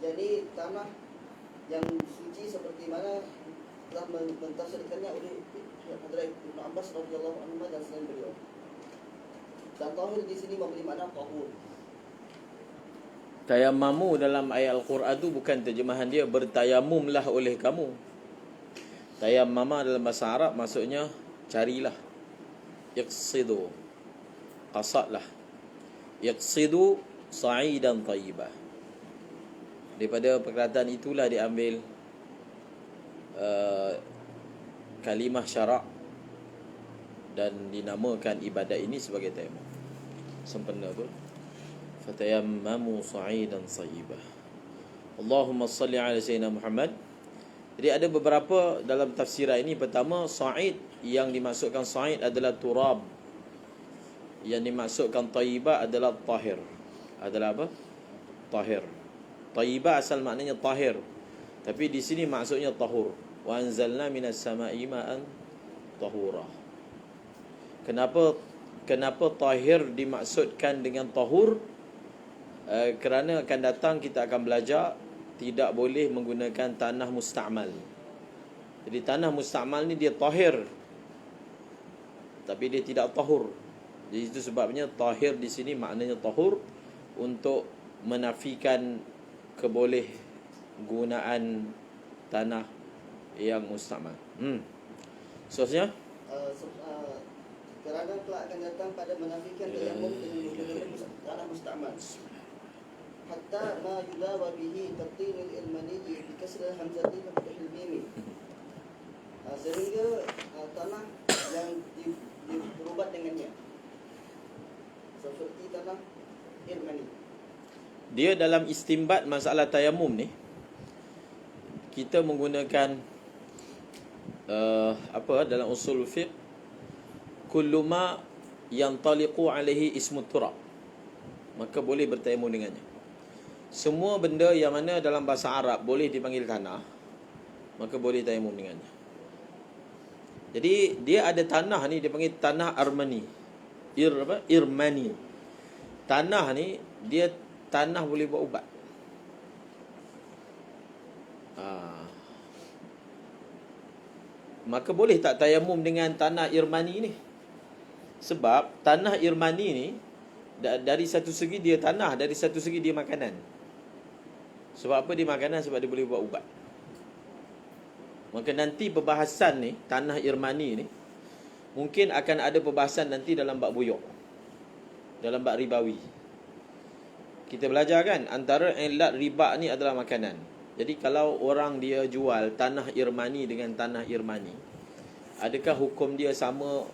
Jadi tanah yang suci seperti mana telah mentafsirkannya oleh Hadrat Ibnu Abbas radhiyallahu anhu dan selain beliau. Dan tahir di sini memberi makna tahur. Tayammamu dalam ayat Al-Quran tu bukan terjemahan dia bertayamumlah oleh kamu. Tayammama dalam bahasa Arab maksudnya carilah. Iqsidu, qasadlah. Iqsidu sa'idan tayyibah. Daripada perkataan itulah diambil kalimah syarak dan dinamakan ibadat ini sebagai tayammum. Sempurna tu. Fatayammamu sa'idan tayyibah. Allahumma salli ala sayyidina Muhammad. Jadi ada beberapa dalam tafsiran ini. Pertama, sa'id, yang dimaksudkan sa'id adalah turab. Yang dimaksudkan tayyibah adalah tahir. Adalah apa? Tahir. Tayyibah asal maknanya tahir, tapi di sini maksudnya tahur. Wa anzalna minas sama'i ma'an tahura. Kenapa tahir dimaksudkan dengan tahur? Kerana akan datang kita akan belajar tidak boleh menggunakan tanah musta'mal. Jadi tanah musta'mal ni dia tahir, tapi dia tidak tahur. Jadi itu sebabnya tahir di sini maknanya tahur, untuk menafikan keboleh gunaan tanah yang musta'mal. Seterusnya, kerana kelak akan datang pada menafikan tayammum dengan menggunakan tanah musta'mal. Hatta ma yulawa bihi tatinil ilmani bi kasril hamzati wa fathil mim. Sehingga tanah yang berubat dengannya seperti tanah ilmani. dia dalam istimbat masalah tayammum ni, kita menggunakan dalam usul fiqh, kullu ma yantaliqu alaihi ismu turab, maka boleh bertayammum dengannya. Semua benda yang mana dalam bahasa Arab boleh dipanggil tanah, maka boleh tayammum dengannya. Jadi dia ada tanah ni dia panggil tanah Armani. Irmani. Tanah ni dia tanah boleh buat ubat. Maka boleh tak tayamum dengan tanah Irmani ni? Sebab tanah Irmani ni dari satu segi dia tanah, dari satu segi dia makanan. Sebab apa dia makanan? Sebab dia boleh buat ubat. Maka nanti perbahasan ni, tanah Irmani ni, mungkin akan ada perbahasan nanti dalam bab buyuk, dalam bab ribawi. Kita belajar kan, antara ilat riba ni adalah makanan. Jadi kalau orang dia jual tanah Irmani dengan tanah Irmani, adakah hukum dia sama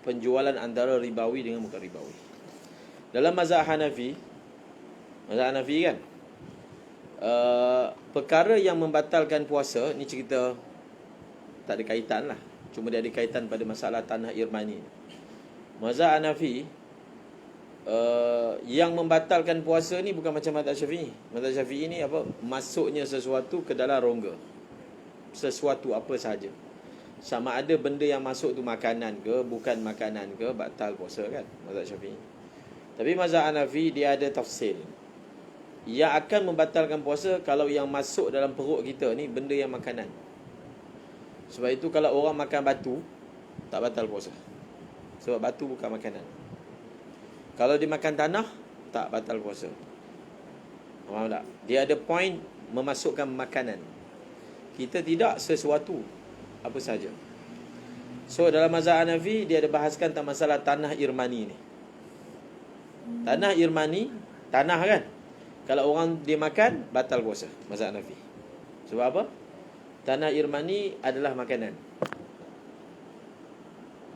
penjualan antara ribawi dengan bukan ribawi? Dalam mazhab Hanafi kan, perkara yang membatalkan puasa ni cerita tak ada kaitan lah, cuma dia ada kaitan pada masalah tanah Irmani. Mazhab Hanafi, yang membatalkan puasa ni bukan macam mazhab Syafi'i. Mazhab Syafi'i ni apa? Masuknya sesuatu ke dalam rongga, sesuatu apa sahaja, sama ada benda yang masuk tu makanan ke bukan makanan ke, batal puasa kan, mazhab Syafi'i. Tapi mazhab Hanafi dia ada tafsil. Yang akan membatalkan puasa kalau yang masuk dalam perut kita ni benda yang makanan. Sebab itu kalau orang makan batu, tak batal puasa, sebab batu bukan makanan. Kalau dia makan tanah, tak batal puasa. Faham tak? Dia ada point memasukkan makanan. Kita tidak, sesuatu apa saja. So dalam mazhab Hanafi dia ada bahaskan tentang masalah tanah Irmani ni. Tanah Irmani, tanah kan, kalau orang dia makan, batal puasa mazhab Hanafi. Sebab apa? Tanah Irmani adalah makanan.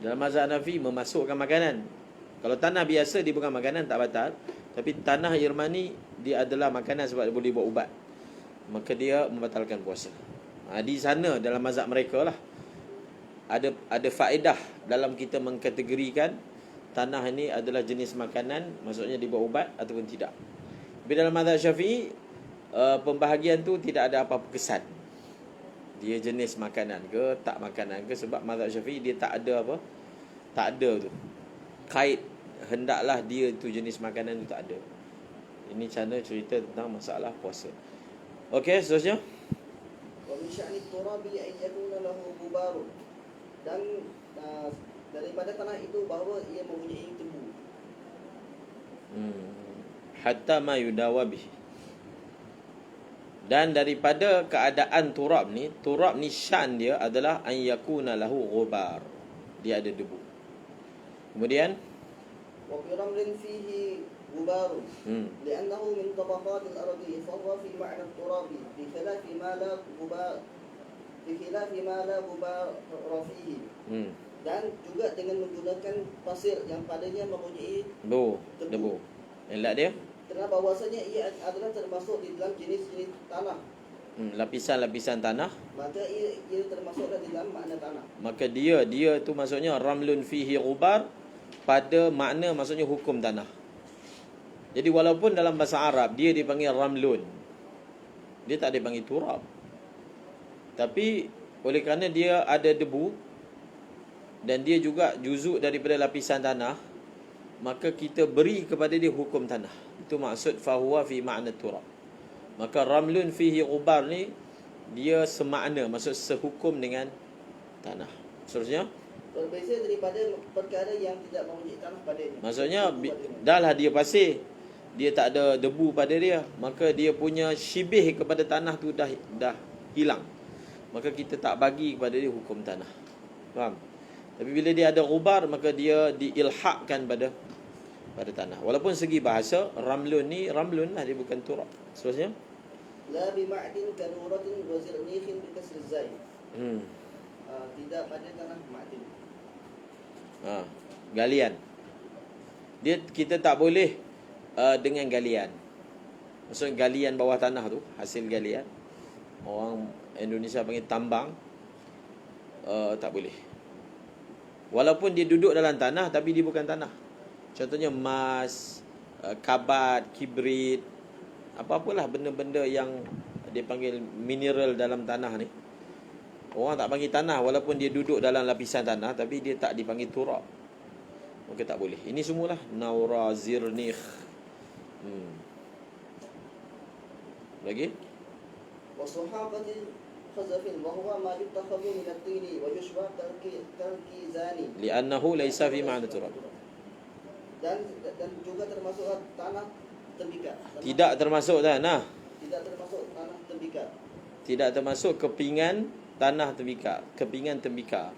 Dalam mazhab Hanafi memasukkan makanan. Kalau tanah biasa dia bukan makanan, tak batal. Tapi tanah Irmani dia adalah makanan sebab dia boleh buat ubat, maka dia membatalkan puasa. Di sana dalam mazhab mereka lah ada faedah dalam kita mengkategorikan tanah ini adalah jenis makanan, maksudnya dibuat ubat ataupun tidak. Tapi dalam mazhab Syafi'i, pembahagian tu tidak ada apa-apa kesan, dia jenis makanan ke tak makanan ke. Sebab mazhab Syafi'i dia tak ada apa, tak ada tu kait hendaklah dia tu jenis makanan tu, tak ada. Ini cara cerita tentang masalah puasa. Okey, seterusnya. Wa min sya'ni turabi an yakuna lahu gubarun. Dan daripada tanah itu bahawa ia mempunyai tebu. Hatta ma yudawa bihi. Dan daripada keadaan turab ni syan dia adalah an yakuna lahu ghubar. Dia ada debu. Kemudian Wa fi ramlin fihi gubarun. Li'annahu min tabaqat al-ardi fa huwa fi ma'na at-turab bi khilafi ma la gubar fihi. Dan juga dengan menggunakan pasir yang padanya mempunyai debu. Elak dia kerana bahawasanya ia adalah termasuk di dalam jenis-jenis tanah. Lapisan-lapisan tanah. Maka ia termasuklah di dalam makna tanah. Maka dia tu maksudnya ramlun fihi ghubar, pada makna maksudnya hukum tanah. Jadi walaupun dalam bahasa Arab dia dipanggil ramlun, dia tak dipanggil turab. Tapi oleh kerana dia ada debu dan dia juga juzuk daripada lapisan tanah, maka kita beri kepada dia hukum tanah. Itu maksud fahuwa fi ma'na turab. Maka ramlun fihi ghubar ni dia semakna, maksud sehukum dengan tanah. Seterusnya, Berbeza daripada perkara yang tidak mempunyai tanah padanya. maksudnya dah lah dia pasir, dia tak ada debu pada dia, maka dia punya syibih kepada tanah tu dah hilang. Maka kita tak bagi kepada dia hukum tanah. Faham? Tapi bila dia ada ghubar, maka dia diilhaqkan pada tanah. Walaupun segi bahasa ramlun ni ramlun lah, dia bukan turab. Seterusnya, La bi ma'din kanuratin wa zirnikhin bi kasr az-zai. Tidak pada tanah ma'din. Galian. Kita tak boleh dengan galian. Maksud galian bawah tanah tu, hasil galian. Orang Indonesia panggil tambang. Tak boleh. Walaupun dia duduk dalam tanah, tapi dia bukan tanah. Contohnya emas, kabat, kibrit, apa-apalah benda-benda yang dia panggil mineral dalam tanah ni. Orang tak panggil tanah walaupun dia duduk dalam lapisan tanah, tapi dia tak dipanggil turab. Maka tak boleh. Ini semualah naura, zirnikh. Lagi? Wa suhaqati khazafin wa huwa ma yutakhadhu min at-tini wa yushwa kalkizani. Li'annahu laysa fi ma'na turab. Dan juga termasuk tanah tembikar. Tidak termasuk tanah. Tidak termasuk tanah tembikar. Tidak termasuk kepingan tanah tembikar, kepingan tembikar.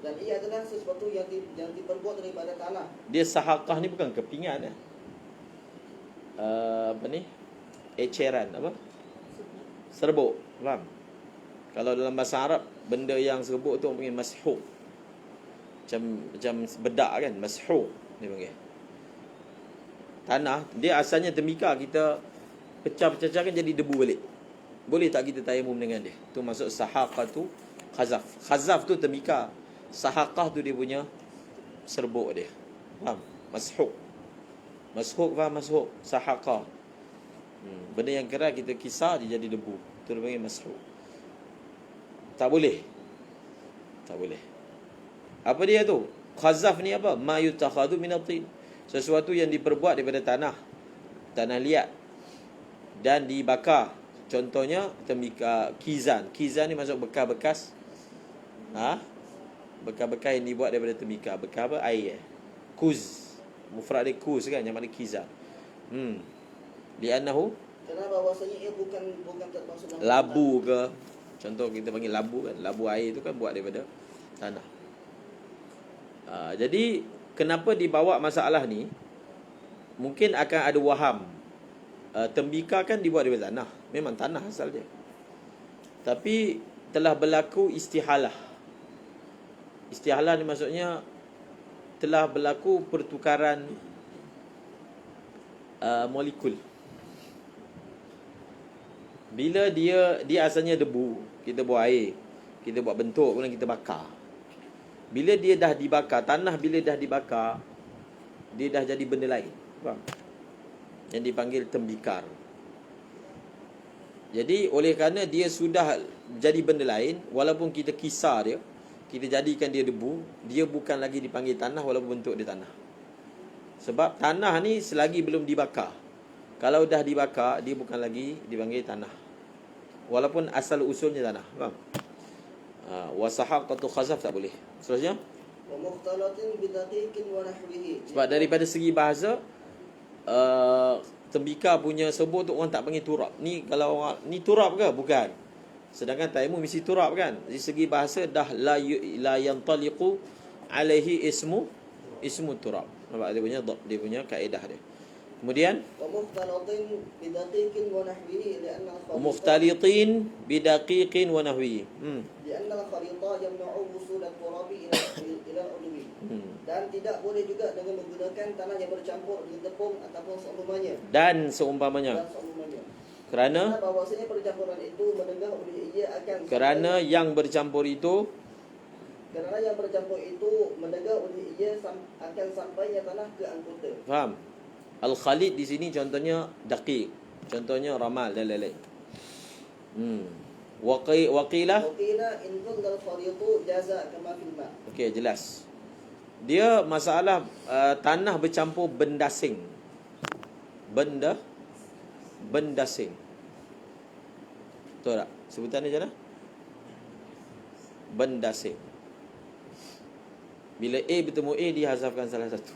Dan ia adalah sesuatu yang diperbuat daripada tanah. Dia sahaqah ni bukan kepingan apa ni? Eceran apa? Serbuk, faham? Kalau dalam bahasa Arab benda yang serbuk tu panggil mashuq. Macam bedak kan, mashuq dia panggil. Tanah dia asalnya tembikar, kita pecah-pecahkan jadi debu balik. Boleh tak kita tayamum dengan dia? Tu masuk sahaqatu khazaf. Khazaf tu tembikar. Sahaqah tu dia punya serbuk dia. Faham? Mashuq. Mashuq, faham mashuq? Sahaqah. Benda yang keras kita kisar dia jadi debu. Tu dia panggil mashuq. Tak boleh. Tak boleh. Apa dia tu? Khazaf ni apa? Ma yutakhadhu min at-tin. Sesuatu yang diperbuat daripada tanah liat dan dibakar. Contohnya tembikar kizan. Kizan ni masuk bekas-bekas bekas-bekas yang dibuat daripada tembikar. Bekas apa? Air. Kuz. Mufrad dia kuz kan, yang makna kizan. Li'annahu, Kerana bahawasanya ia bukan termasuk dalam labu ke. Contoh kita panggil labu kan. Labu air tu kan buat daripada tanah. Jadi kenapa dibawa masalah ni? Mungkin akan ada waham. Tembikar kan dibuat daripada tanah. Memang tanah asal dia. Tapi telah berlaku istihalah. Istihalah ni maksudnya telah berlaku pertukaran molekul. Bila dia asalnya debu, kita buat air, kita buat bentuk, kemudian kita bakar. Bila dia dah dibakar, tanah bila dah dibakar, dia dah jadi benda lain. Faham? Yang dipanggil tembikar. Jadi oleh kerana dia sudah jadi benda lain, walaupun kita kisar dia, kita jadikan dia debu, dia bukan lagi dipanggil tanah walaupun bentuk dia tanah. Sebab tanah ni selagi belum dibakar. Kalau dah dibakar, dia bukan lagi dipanggil tanah. Walaupun asal usulnya tanah. Faham? Wasahaqatu khazaf tak boleh. Seterusnya. ومختلط بدقيق ونحوه. Sebab daripada segi bahasa, tembikar punya sebut tu orang tak panggil turab. Ni kalau orang ni turab ke? Bukan. Sedangkan tayammum mesti turab kan. Dari segi bahasa dah la yantaliqu alaihi ismu turab. Nampak dia punya kaedah dia. Kemudian ومختلط بدقيق ونحوه لأن الخليط mukhtalitin bidaqiqin wa nahwi. لأن الخليط يمنع وصول التراب إلى العضو. Dan tidak boleh juga dengan menggunakan tanah yang bercampur dengan tepung ataupun seumpamanya. Dan seumpamanya. Kerana bahawasanya percampuran itu menegah oleh ia akan kerana yang bercampur itu menegah oleh ia akan sampainya tanah ke anggota. faham? Al-khalid di sini contohnya daqiq, contohnya ramal dan lain-lain. Waqila in dhal khalitu jaza kama fil ma. okey, jelas. Dia masalah tanah bercampur bendasing. Bendasing. Betul tak? Sebutan dia macam mana? Bendasing. Bila A bertemu A, dihazafkan salah satu.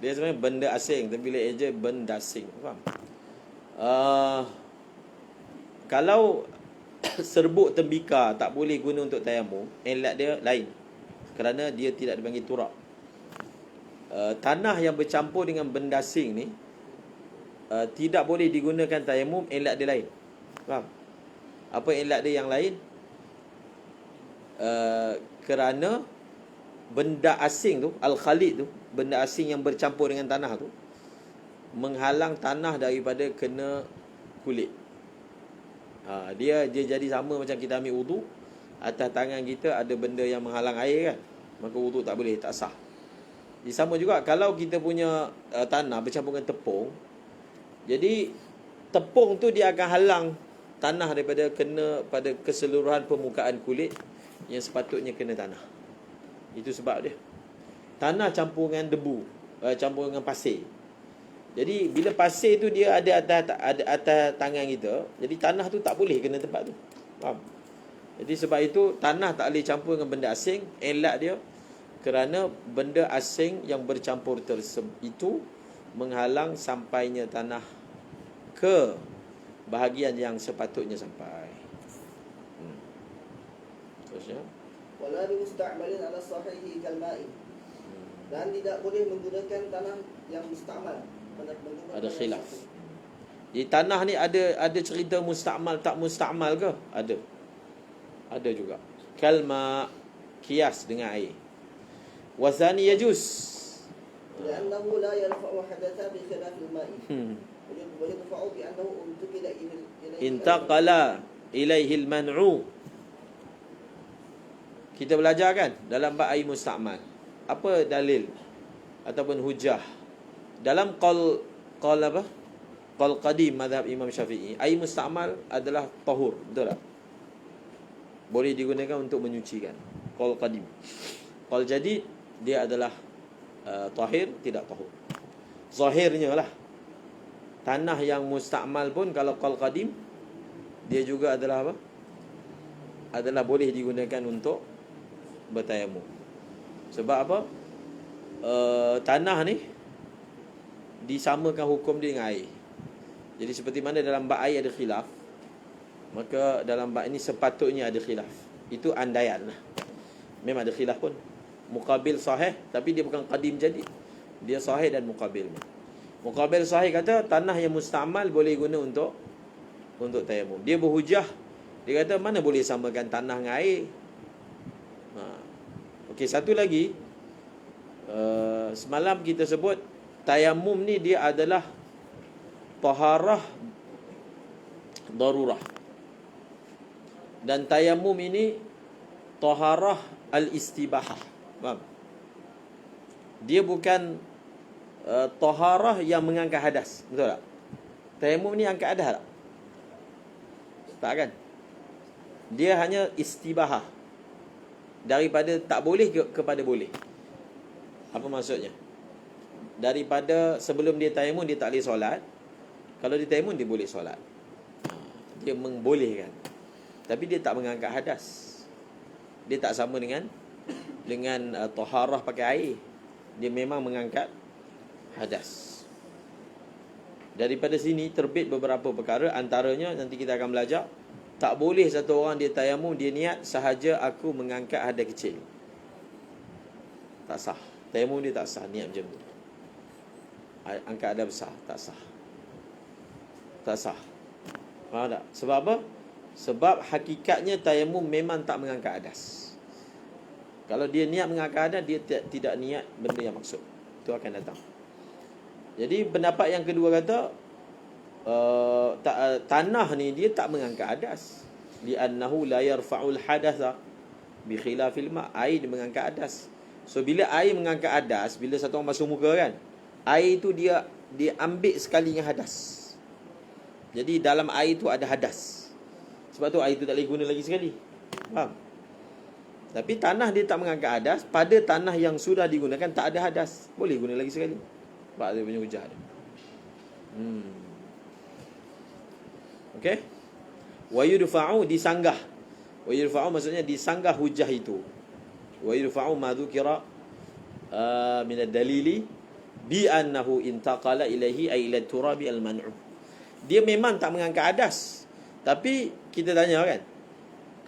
Dia sebenarnya benda asing, tapi bila A je bendasing. Faham? Kalau serbuk tembikar tak boleh guna untuk tayamum, elat dia lain. Kerana dia tidak dipanggil turab. Tanah yang bercampur dengan benda asing ni tidak boleh digunakan tayamum, elat dia lain. Faham? Apa elat dia yang lain? Kerana benda asing tu, al-khalid tu, benda asing yang bercampur dengan tanah tu, menghalang tanah daripada kena kulit. Dia jadi sama macam kita ambil wudu, atas tangan kita ada benda yang menghalang air kan, maka wudu tak boleh, tak sah. Jadi sama juga kalau kita punya tanah bercampur dengan tepung, jadi tepung tu dia akan halang tanah daripada kena pada keseluruhan permukaan kulit yang sepatutnya kena tanah. Itu sebab dia. Tanah campur dengan debu, campur dengan pasir. Jadi bila pasir tu dia ada atas tangan kita, jadi tanah tu tak boleh kena tempat tu. Faham? Jadi sebab itu tanah tak boleh campur dengan benda asing, elat dia kerana benda asing yang bercampur itu menghalang sampainya tanah ke bahagian yang sepatutnya sampai. Terusnya, wala bimusta'malin ala sahihi kal ma'i. Dan tidak boleh menggunakan tanah yang musta'mal. Ada khilaf. Di tanah ni ada cerita musta'mal tak musta'mal ke? Ada juga. Kalma kias dengan air. Wasani yajuz. Li'annahu la yarfa'u hadatha bi khilaf al-ma'i. Wa yadfa'u bi annahu untukila ilayhi intaqala ilaihi al-man'u. Kita belajar kan dalam bab air musta'mal. Apa dalil ataupun hujah dalam qaul apa? Qaul qadim mazhab Imam Syafi'i, air musta'mal adalah tahur, betul tak? Boleh digunakan untuk menyucikan. Qaul qadim. Qaul jadid dia adalah tahir, tidak tahur. Zahirnya lah tanah yang musta'mal pun kalau qaul qadim dia juga adalah apa? Adalah boleh digunakan untuk bertayamum. Sebab apa? Tanah ni disamakan hukum dia dengan air. Jadi seperti mana dalam bab air ada khilaf, maka dalam bab ini sepatutnya ada khilaf. Itu andaian lah. Memang ada khilaf pun. Muqabil sahih, tapi dia bukan qadim jadi. Dia sahih dan muqabil. Muqabil sahih kata tanah yang musta'mal boleh guna untuk tayamum. Dia berhujah. Dia kata mana boleh samakan tanah dengan air. Okey, satu lagi. Semalam kita sebut tayamum ni dia adalah taharah darurah. Dan tayamum ini taharah al-istibahah. Faham? Dia bukan taharah yang mengangkat hadas. Betul tak? Tayamum ni angkat hadas tak? Tak kan? Dia hanya istibahah. Daripada tak boleh kepada boleh. Apa maksudnya? daripada sebelum dia tayamum dia tak boleh solat. Kalau dia tayamum dia boleh solat. Dia membolehkan. Tapi dia tak mengangkat hadas. Dia tak sama dengan taharah pakai air. Dia memang mengangkat hadas. Daripada sini terbit beberapa perkara, antaranya nanti kita akan belajar, tak boleh satu orang dia tayamum dia niat sahaja aku mengangkat hadas kecil. Tak sah. Tayamum dia tak sah niat macam tu. Angkat hadas besar tak sah. Tak sah. Faham tak? Sebab apa? Sebab hakikatnya tayamum memang tak mengangkat hadas. Kalau dia niat mengangkat hadas, dia tidak niat benda yang maksud. Itu akan datang. Jadi pendapat yang kedua kata tanah ni dia tak mengangkat hadas. Li'annahu la yarfa'ul hadatha bi khilafil ma'. Air dia mengangkat hadas. So bila air mengangkat hadas, bila satu orang basuh muka kan, air tu dia ambil sekali dengan hadas. Jadi dalam air tu ada hadas. Sebab tu air tu tak boleh guna lagi sekali. Faham? Tapi tanah dia tak mengangkat hadas. Pada tanah yang sudah digunakan tak ada hadas, boleh guna lagi sekali. Sebab dia punya hujah dia. Okey. Wa yudfa'u disanggah. Wa yudfa'u maksudnya disanggah hujah itu. Wa yudfa'u ma dzukira min ad-dalili bi annahu intaqala ilaihi ay ila turabi al-man'u. Dia memang tak mengangkat hadas. Tapi kita tanya kan,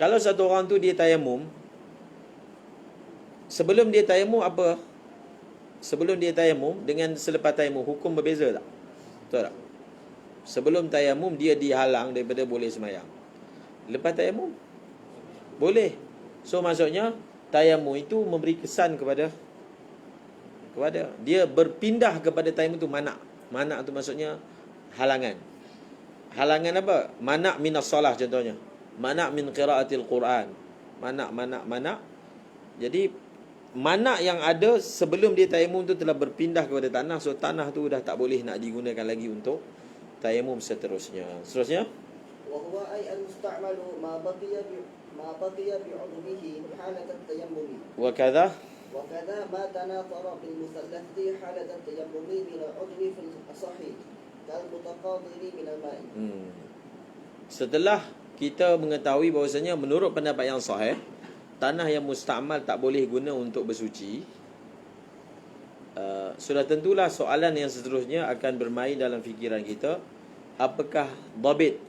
kalau satu orang tu dia tayamum, sebelum dia tayamum apa? Sebelum dia tayamum dengan selepas tayamum hukum berbeza tak? Betul tak? Sebelum tayamum dia dihalang daripada boleh sembahyang. Lepas tayamum boleh. So maksudnya tayamum itu memberi kesan kepada dia berpindah kepada tayamum tu mana'. Mana' tu maksudnya halangan. Halangan apa? Mana' minas solah contohnya. Mana' min qiraatil Quran. Mana'. Jadi mana yang ada sebelum dia tayamum tu telah berpindah kepada tanah. So tanah tu dah tak boleh nak digunakan lagi untuk tayamum seterusnya. Seterusnya, wa huwa ay al-musta'malu ma baqiya bi'udwihi halat at-tayammum. wa kadha Wa kadha ma tanatara bil musallati halat at-tayammum min al-'udwi fil asahih kal mutaqadiri min al-ma'i. Setelah kita mengetahui bahawasanya menurut pendapat yang sahih, tanah yang musta'mal tak boleh guna untuk bersuci, sudah tentulah soalan yang seterusnya akan bermain dalam fikiran kita. Apakah dhabit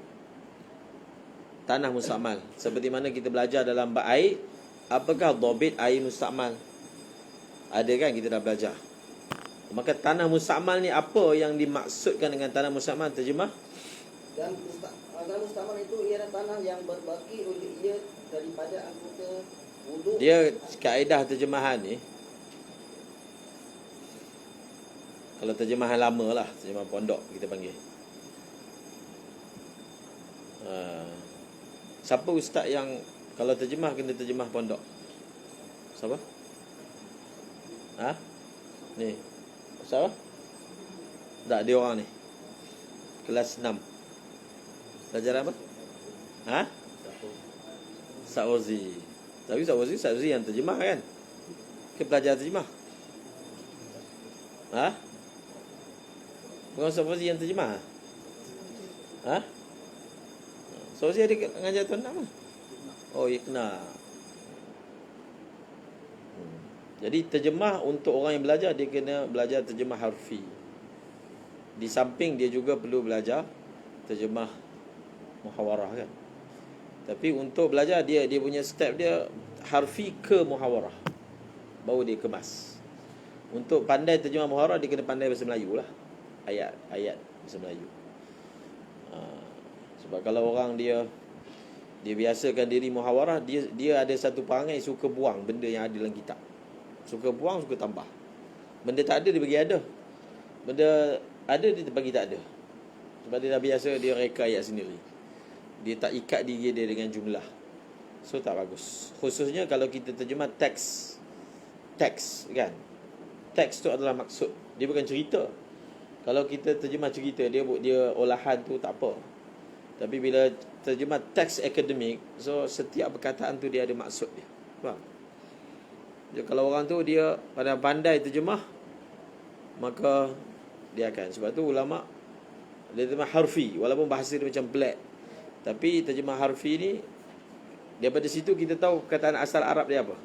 tanah musta'mal? Seperti mana kita belajar dalam bab air, apakah dhabit air musta'mal? Ada kan, kita dah belajar. Maka tanah musta'mal ni apa yang dimaksudkan dengan tanah musta'mal? Terjemah. Dan tanah musta'mal itu ialah tanah yang berbaki oleh ia daripada anggota wuduk. Dia kaedah terjemahan ni, kalau terjemahan lama lah, terjemahan pondok kita panggil. Siapa ustaz yang kalau terjemah kena terjemah pondok? Siapa? Ni. Siapa? Tak, dia orang ni. Kelas 6. Belajar apa? Sa'uzi. Tapi Sa'uzi yang terjemah kan? Kita belajar terjemah. Bukan Sa'uzi yang terjemah? Sa'uzi ada ngajar tuan nama? Oh, ya kena. Jadi terjemah untuk orang yang belajar, dia kena belajar terjemah harfi. Di samping dia juga perlu belajar terjemah muhawarah kan. Tapi untuk belajar dia punya step dia harfi ke muhawarah, baru dia kemas. Untuk pandai terjemah muhawarah, dia kena pandai bahasa Melayu lah, ayat-ayat bahasa Melayu. Sebab kalau orang dia biasakan diri muhawarah, dia ada satu perangai suka buang benda yang ada dalam kitab. Suka buang, suka tambah. Benda tak ada dia bagi ada, benda ada dia bagi tak ada. Sebab dia dah biasa dia reka ayat sendiri, dia tak ikat diri dia dengan jumlah. So tak bagus. Khususnya kalau kita terjemah teks kan. Teks tu adalah maksud, dia bukan cerita. Kalau kita terjemah cerita, dia olahan tu tak apa. Tapi bila terjemah teks akademik, so setiap perkataan tu dia ada maksud dia. Faham? Jadi kalau orang tu dia pandai terjemah, maka dia akan. Sebab tu ulama dia terjemah harfi, walaupun bahasa dia macam black, tapi terjemah harfi ni daripada situ kita tahu perkataan asal Arab dia apa.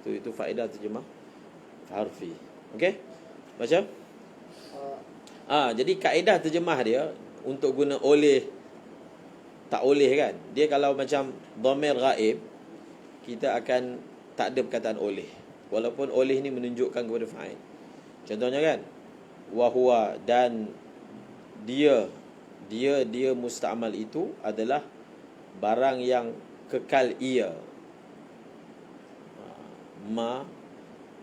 Itu faedah terjemah harfi. Okey? Baca. Jadi kaedah terjemah dia untuk guna oleh, tak oleh kan. Dia kalau macam dhamir ghaib, kita akan tak ada perkataan oleh. Walaupun oleh ni menunjukkan kepada fa'il. Contohnya kan, wahwa, dan dia musta'mal itu adalah barang yang kekal ia. Ma,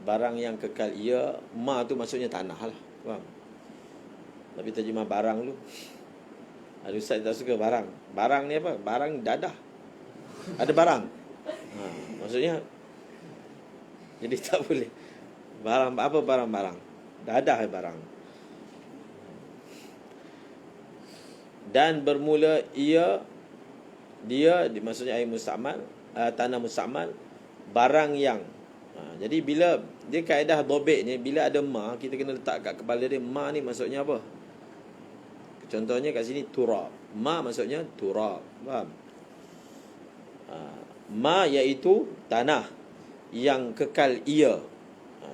barang yang kekal ia. Ma tu maksudnya tanah lah, faham? Tapi terjemah barang dulu. Ada ustaz tak suka barang. Barang ni apa? Barang dadah. Ada barang. Maksudnya, jadi tak boleh. Barang apa barang-barang? Dadah barang. Dan bermula ia, dia maksudnya air musta'mal, tanah musta'mal, barang yang. Jadi bila dia kaedah dhabit ni, bila ada ma, kita kena letak kat kepala dia, ma ni maksudnya apa? Contohnya kat sini turab. Ma maksudnya turab. Faham? Ma iaitu tanah yang kekal ia.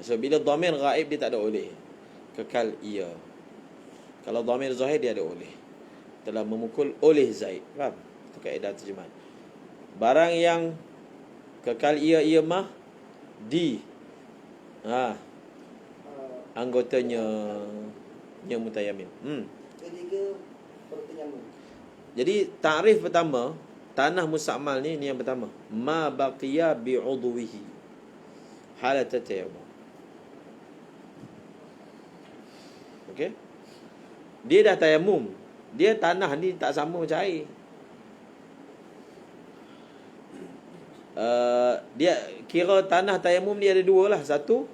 So bila dhamir ghaib dia tak ada oleh. Kekal ia. Kalau dhamir zahir dia ada oleh. Telah memukul oleh Zaid. Faham? Itu kaedah terjemahan. Barang yang kekal ia mah di anggotanya yang mutayammim. Ketiga pertanyaan. Jadi takrif pertama tanah musta'mal ni yang pertama, ma baqiya bi'udwihi halat tayammum. Okey? Dia dah tayammum. Dia tanah ni tak sama macam air. Dia kira tanah tayamum ni ada dua lah. Satu,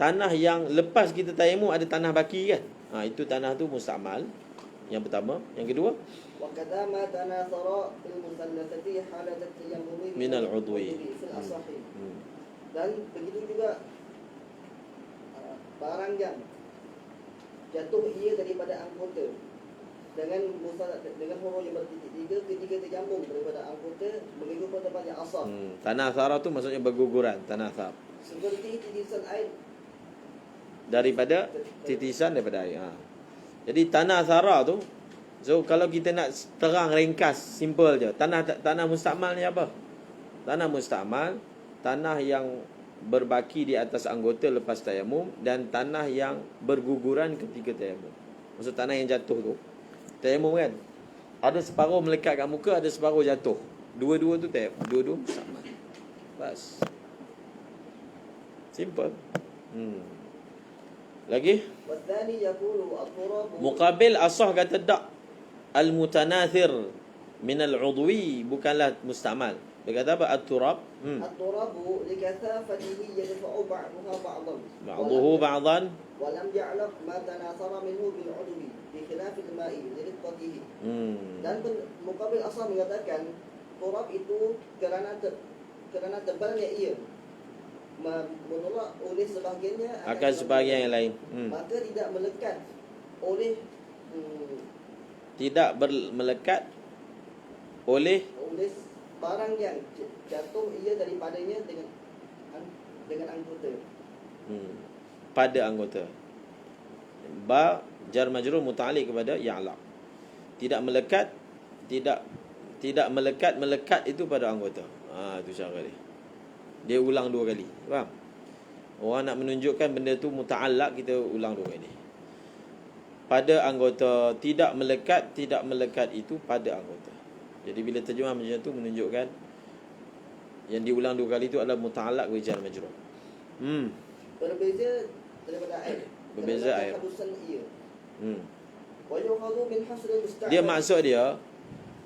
tanah yang lepas kita tayamum ada tanah baki kan. Itu tanah tu musta'mal. Yang pertama. Yang kedua, wa kadama tanathara fil musallathati halat at-tayammum min al-udwi fil asahi. Dan begitu juga barang yang jatuh ia daripada anggota dengan huruf yang bertitik tiga ketika terjambung daripada anggota begitu pada tempat yang asal. Tanah thara tu maksudnya berguguran, tanah thar. Seperti titisan air daripada titisan daripada air. Jadi tanah thara tu, so kalau kita nak terang ringkas, simple je. Tanah musta'mal ni apa? Tanah musta'mal, tanah yang berbaki di atas anggota lepas tayamum, dan tanah yang berguguran ketika tayamum. Maksud tanah yang jatuh tu, tayamum kan, ada separuh melekat kat muka, ada separuh jatuh. Dua-dua tu tayamum, dua-dua musta'mal. Bas. Simple. Lagi? والثاني يقول التراب Muqabil asah kata tak. Al-mutanathir min al-udwi bukanlah musta'mal. Dia kata apa? At-turab. التراب لكثافته يدفع بعضها بعضا Ba'duhu ba'dan. ولم يعلق ما تناثر منه بالعضو بخلاف الماء لرقته. Dan muqabil asah mengatakan turab itu kerana tebalnya ia menolak oleh sebahagiannya Akan sebahagian yang lain. maka tidak melekat oleh Tidak melekat oleh barang yang jatuh ia daripadanya dengan anggota. Pada anggota. Ba jar majrur muta'alliq kepada ya'la. Tidak melekat, tidak melekat itu pada anggota. Itu cara dia. Dia ulang dua kali. Faham? Orang nak menunjukkan benda tu muta'allaq, kita ulang dua kali. Pada anggota, tidak melekat itu pada anggota. Jadi bila terjemah macam tu menunjukkan yang diulang dua kali itu adalah muta'allaq wa jar majrur. Berbeza daripada air. Berbeza air. Dia maksud dia,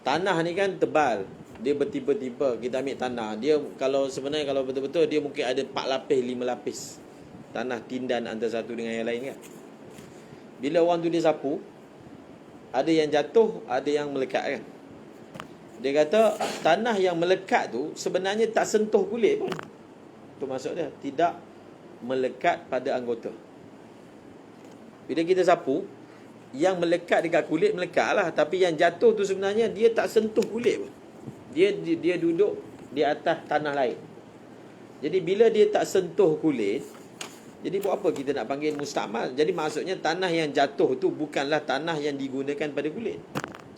tanah ni kan tebal. Dia bertiba-tiba kita ambil tanah. Dia kalau sebenarnya kalau betul-betul dia mungkin ada 4 lapis, 5 lapis. Tanah tindan antara satu dengan yang lain kan. Bila orang tu dia sapu, ada yang jatuh, ada yang melekat kan. Dia kata tanah yang melekat tu sebenarnya tak sentuh kulit pun. Tu maksud dia, tidak melekat pada anggota. Bila kita sapu, yang melekat dekat kulit melekat lah, tapi yang jatuh tu sebenarnya dia tak sentuh kulit pun. Dia duduk di atas tanah lain. Jadi bila dia tak sentuh kulit, jadi buat apa kita nak panggil mustakmal? Jadi maksudnya tanah yang jatuh tu bukanlah tanah yang digunakan pada kulit,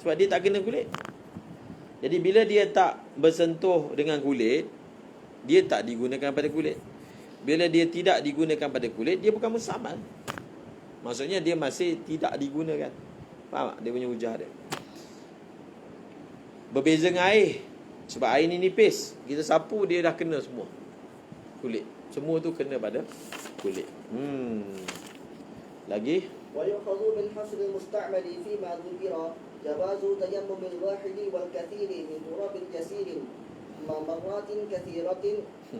sebab dia tak kena kulit. Jadi bila dia tak bersentuh dengan kulit, dia tak digunakan pada kulit. Bila dia tidak digunakan pada kulit, dia bukan mustakmal. Maksudnya dia masih tidak digunakan. Faham tak dia punya hujah dia? Berbeza dengan air. Sebab air ni nipis, kita sapu dia dah kena semua kulit. Semua tu kena pada kulit. Lagi? ويؤخذ من حصر المستعمل فيما ذكر جواز تيمم الواحد والكثير من تراب يسير مرات كثيرة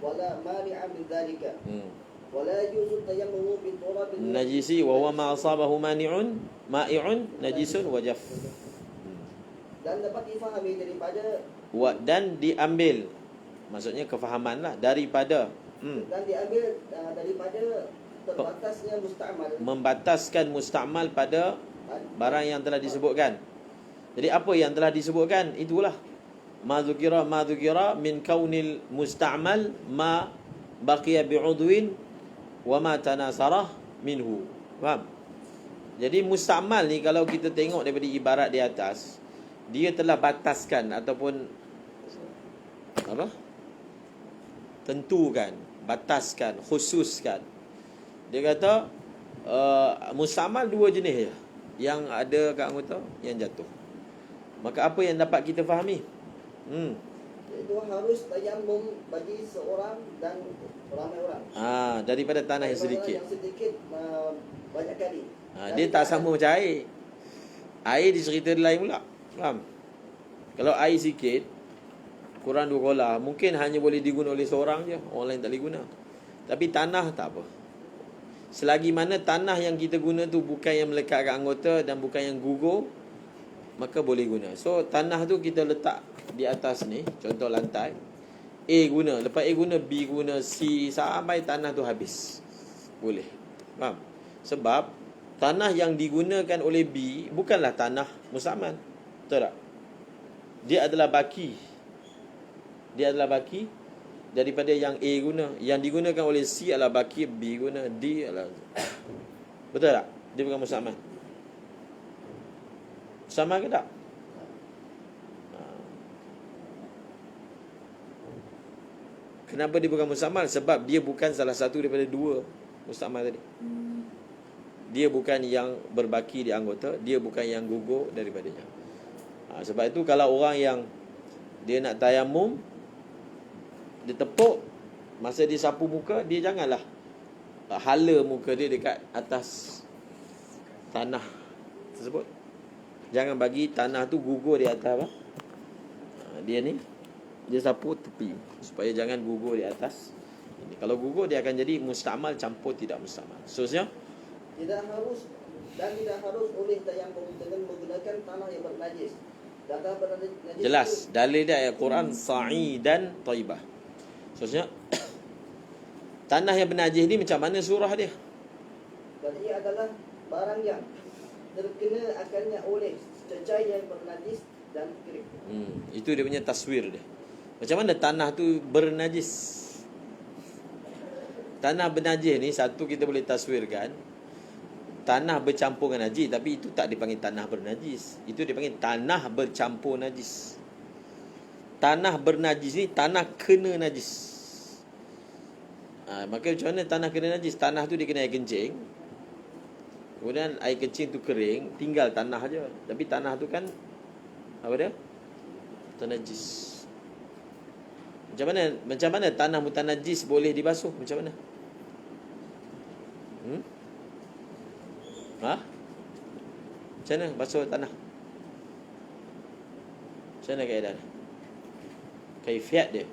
ولا مانع من ذلك ولا يجوز التيمم بالتراب najisi wa huwa ma asabahu ma'i'un najisun wa jaf. dan dapat difahami daripada Dan diambil, maksudnya kefahaman lah, daripada dan diambil daripada terbatasnya mustakmal, membataskan mustakmal pada barang yang telah disebutkan. Jadi apa yang telah disebutkan itulah ma dzukira min kaunil mustakmal ma baqiya bi'udwin wa ma tanasarah minhu. Faham? Jadi mustakmal ni kalau kita tengok daripada ibarat di atas, dia telah bataskan ataupun apa? Tentukan, bataskan, khususkan. Dia kata mustakmal dua jenis je, yang ada kat anggota, yang jatuh. Maka apa yang dapat kita fahami? Iaitu harus tayammum bagi seorang dan ramai orang. Daripada tanah yang sedikit. Yang sedikit banyak kali. Dia tak sama macam air. Air dicerita lain pula. Faham? Kalau air sikit, kurang 2 kolah, mungkin hanya boleh diguna oleh seorang je, orang lain tak boleh guna. Tapi tanah tak apa. Selagi mana tanah yang kita guna tu bukan yang melekat kat anggota dan bukan yang gugur, maka boleh guna. So tanah tu kita letak di atas ni, contoh lantai, A guna, lepas A guna, B guna, C, sampai tanah tu habis, boleh. Faham? Sebab tanah yang digunakan oleh B bukanlah tanah mustakmal. Betul tak? Dia adalah baki. Dia adalah baki daripada yang A guna. Yang digunakan oleh C adalah baki, B guna, D adalah. Betul tak? Dia bukan mustakmal. Sama ke tak? Kenapa dia bukan mustakmal? Sebab dia bukan salah satu daripada 2 mustakmal tadi. Dia bukan yang berbaki di anggota, dia bukan yang gugur daripadanya. Sebab itu kalau orang yang dia nak tayamum, dia tepuk, masa dia sapu muka, dia janganlah hala muka dia dekat atas tanah tersebut. Jangan bagi tanah tu gugur di atas apa? Dia ni, dia sapu tepi supaya jangan gugur di atas. Kalau gugur dia akan jadi mustakmal campur tidak mustakmal. Seterusnya, tidak harus oleh tayammum dengan menggunakan tanah yang bernajis. Tanah bernajis jelas dalil dia ayat Quran sa'idan thayyibah. Seterusnya, tanah yang bernajis ni macam mana surah dia? Dan ia adalah barang yang terkena akannya oleh cecair yang bernajis dan kering. Itu dia punya taswir dia. Macam mana tanah tu bernajis? Tanah bernajis ni satu kita boleh taswirkan, tanah bercampur dengan najis, tapi itu tak dipanggil tanah bernajis. Itu dipanggil tanah bercampur najis. Tanah bernajis ni tanah kena najis. Maka macam mana tanah kena najis? Tanah tu dia kena air kencing, kemudian air kencing tu kering, tinggal tanah aja. Tapi tanah tu kan apa dia? Najis. Macam mana tanah mutanajis boleh dibasuh? Macam mana? Macam mana basuh tanah? Macam mana kaedah dia? Kaifiat dia.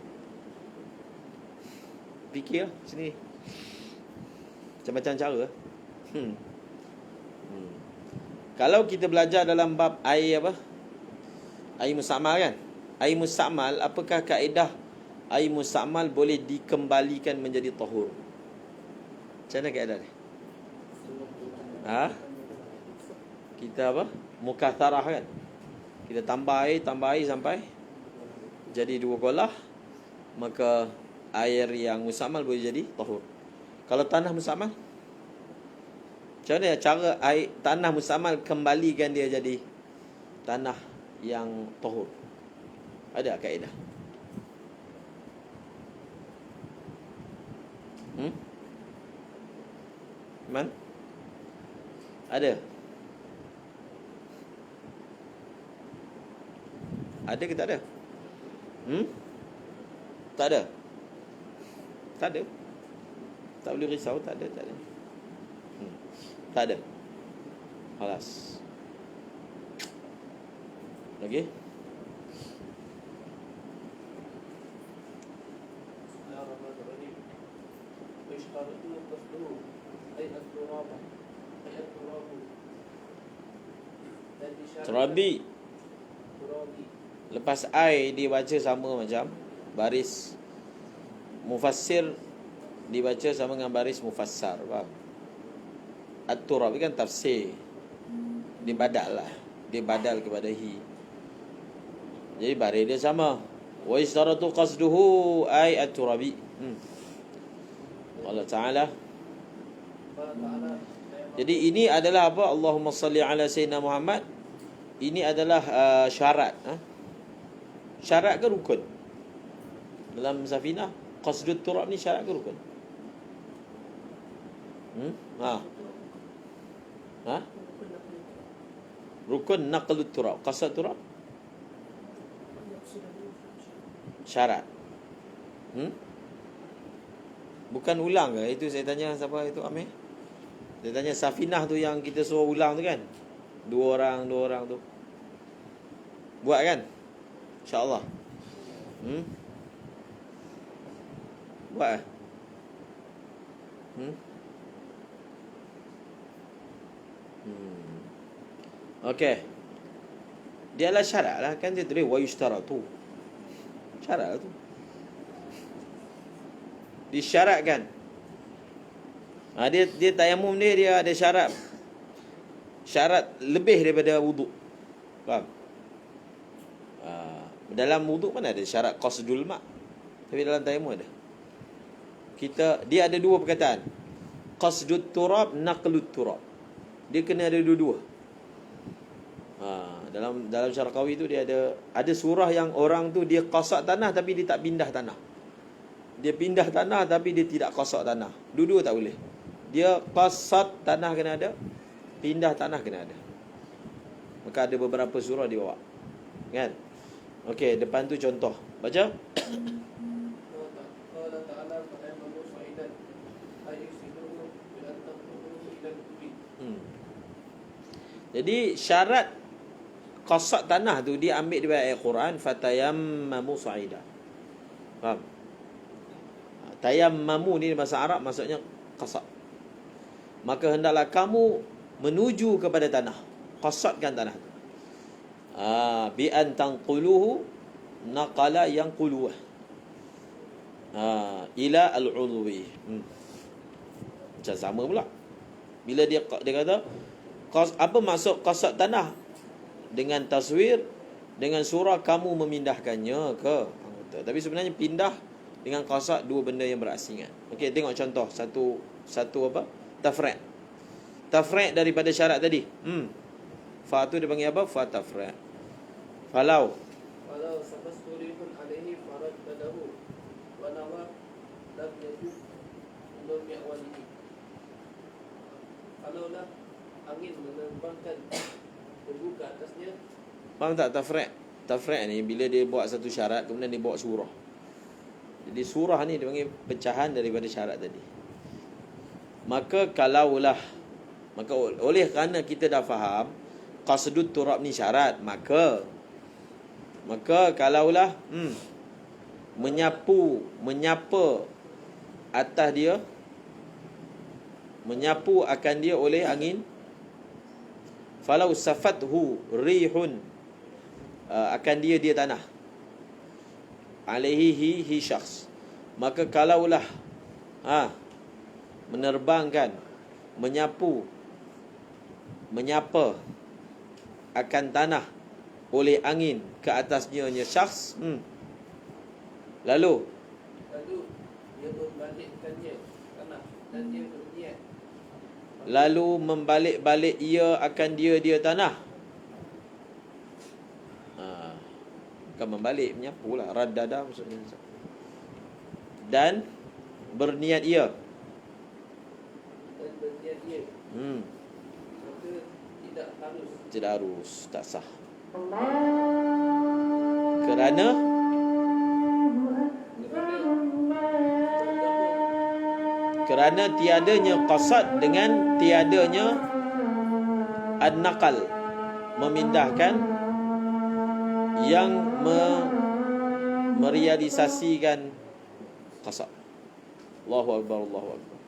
Fikir lah sini. Macam-macam cara. Kalau kita belajar dalam bab air apa? Air mustakmal kan? Air mustakmal, apakah kaedah air mustakmal boleh dikembalikan menjadi tahur? Macam mana kaedah dia? Kita apa? Mukatharah kan. Kita tambah air sampai jadi 2 kolah, maka air yang musamal boleh jadi tahur. Kalau tanah musamal, macam mana cara air tanah musamal kembalikan dia jadi tanah yang tahur? Ada kaedah? Man? Ada? Ada ke tak ada? Tak ada? Tak ada? Tak boleh risau, tak ada. Tak ada. Halas. Lagi? Bismillahirrahmanirrahim. Ishtaratu qasduhu ay at-turaba ay at-turabu. Dan disyaratkan Turabi. turabi. Lepas I dibaca sama macam baris mufassir dibaca sama dengan baris mufassar. Faham? At-turab kan tafsir. Dia badal lah. Dia badal kepada hi. Jadi baris dia sama. Wa istaratu qasduhu ay at-turabi. Allah Ta'ala. Jadi ini adalah apa? Allahumma salli ala Sayyidina Muhammad. Ini adalah syarat. Syarat ke rukun? Dalam Safinah, qasdut turab ni syarat ke rukun? Rukun naqlut turab. Qasad turab syarat. Bukan ulang ke? Itu saya tanya siapa itu, Amir? Saya tanya Safinah tu yang kita suruh ulang tu kan? Dua orang tu. Buat kan? InsyaAllah. Buat Okey. Dia adalah syarat lah. Kan dia tulis wa yushtaratu. Syarat lah tu. Disyaratkan. Dia tayamum dia ada syarat. Syarat lebih daripada wuduk. Faham? Dalam wuduk mana ada syarat qasdul ma'. Tapi dalam tayamum ada. Dia ada dua perkataan. Qasdut turab, naqlut turab. Dia kena ada dua-dua. Dalam Syarqawi tu dia ada surah yang orang tu dia qasad tanah tapi dia tak pindah tanah. Dia pindah tanah tapi dia tidak qasad tanah. Dua-dua tak boleh. Dia qasad tanah kena ada, pindah tanah kena ada. Maka ada beberapa surah dia bawa. Kan? Okey, depan tu contoh. Baca. Allah Ta'ala fa'amalu sa'idan ayusiduhu bi'an taquluhu ilan kubi. Jadi syarat qasad tanah tu dia ambil daripada ayat Quran, fatayammamu sa'ida. Faham? Tayammamu ni bahasa Arab maksudnya qasad. Maka hendaklah kamu menuju kepada tanah. Qasadkan tanah tu. Bi an tanquluhu naqala yanquluh. Ila al-ulwi. Macam sama pula. Bila dia kata apa maksud qasad tanah? Dengan taswir, dengan surah kamu memindahkannya ke anggota. Tapi sebenarnya pindah dengan qasad dua benda yang berasingan. Okey, tengok contoh satu apa? Tafri' daripada syarat tadi. Fa tu dia panggil apa? Fa tafri'. Falau sabasturihun alaihi faraddadahu wa nawa lam yajub ulum ya'walihi. Kalaulah angin menerbangkan debu ke atasnya. Faham tak Tafri' ni bila dia buat satu syarat kemudian dia buat surah. Jadi surah ni dia panggil pecahan daripada syarat tadi. Maka oleh kerana kita dah faham qasdut turab ni syarat, maka kalaulah menyapa atas dia, menyapu akan dia oleh angin, falau safathu rihun, akan dia tanah, alaihi hi syakhs, maka kalaulah menerbangkan, menyapu menyapa akan tanah oleh angin ke atasnya syakhs. Lalu Lalu dia membalikkannya tanah dan dia berniat. lalu membalik-balik ia akan dia tanah. Bukan membalik, menyapulah, raddada maksudnya. Dan berniat ia. Dan berniat dia. Maka tidak harus, tak sah. Kerana tiadanya qasad dengan tiadanya an-naqal, memindahkan yang merealisasikan qasad. Allahu akbar, Allahu akbar.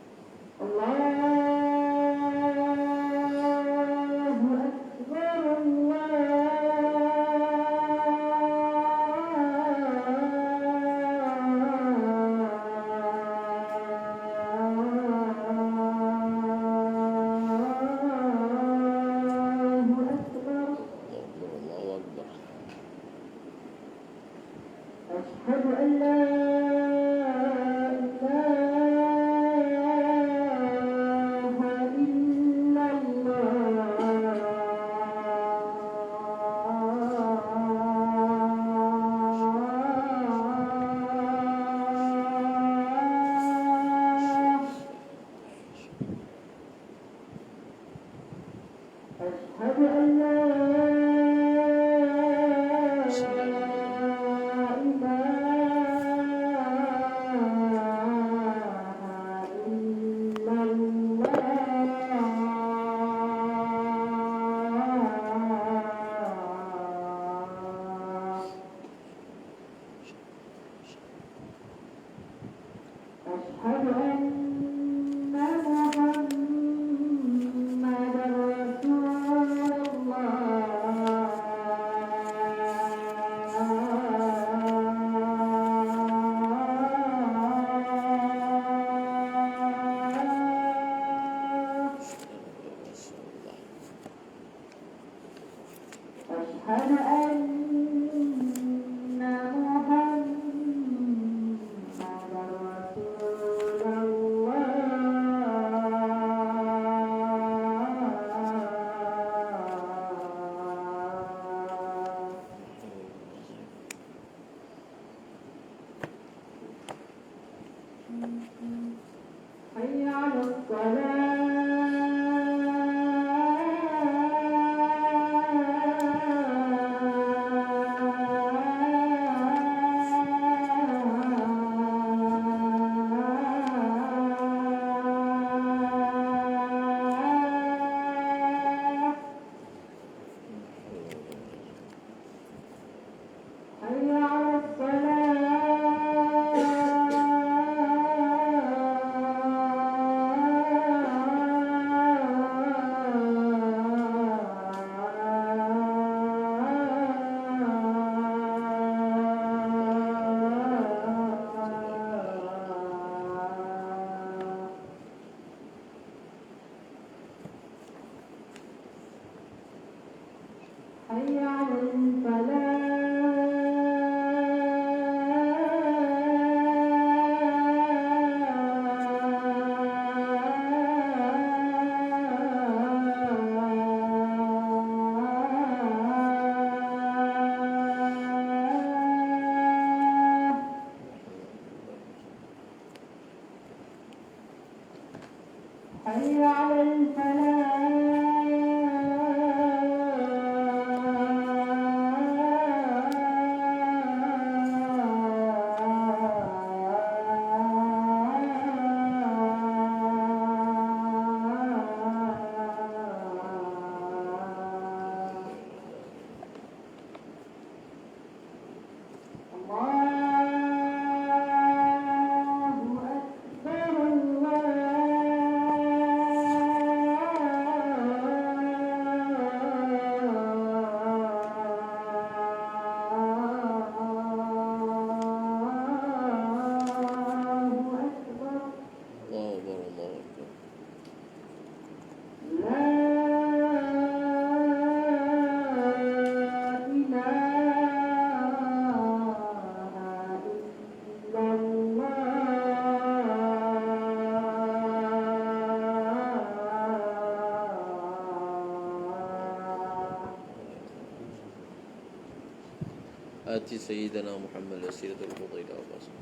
آتِ سيدنا محمد الوسيلة والفضيلة والرسول.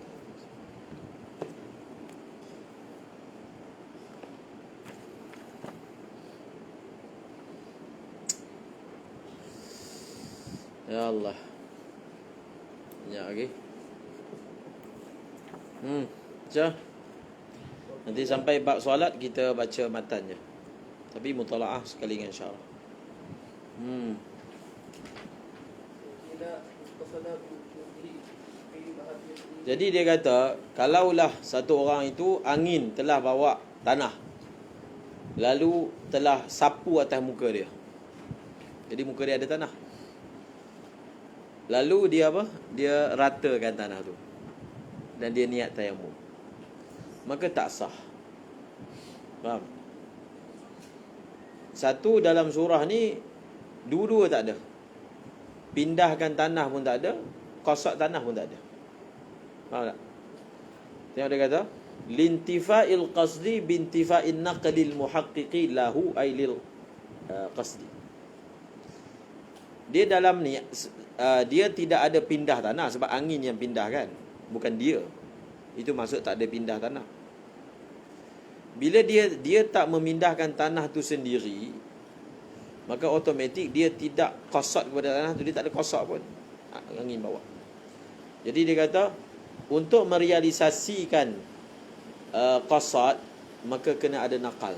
Ya Allah. Banyak lagi. Macam nanti sampai bab solat kita baca matannya. Tapi mutalaah sekali dengan syarah. Jadi dia kata, kalaulah satu orang itu angin telah bawa tanah, lalu telah sapu atas muka dia. Jadi muka dia ada tanah. Lalu dia apa? Dia ratakan tanah tu. Dan dia niat tayamum. Maka tak sah. Faham? Satu dalam surah ni, dua-dua tak ada. Pindahkan tanah pun tak ada, qasad tanah pun tak ada. Faham tak? Tengok dia kata, lintifa'il qasdi bintifa'in naqlil muhaqqiqi lahu ailil qasdi. Dia dalam ni dia tidak ada pindah tanah sebab angin yang pindah kan, bukan dia. Itu maksud tak ada pindah tanah. Bila dia tak memindahkan tanah tu sendiri, maka automatik dia tidak qasad kepada tanah tu, dia tak ada qasad pun. Angin bawa. Jadi dia kata untuk merealisasikan qasad, maka kena ada nakal.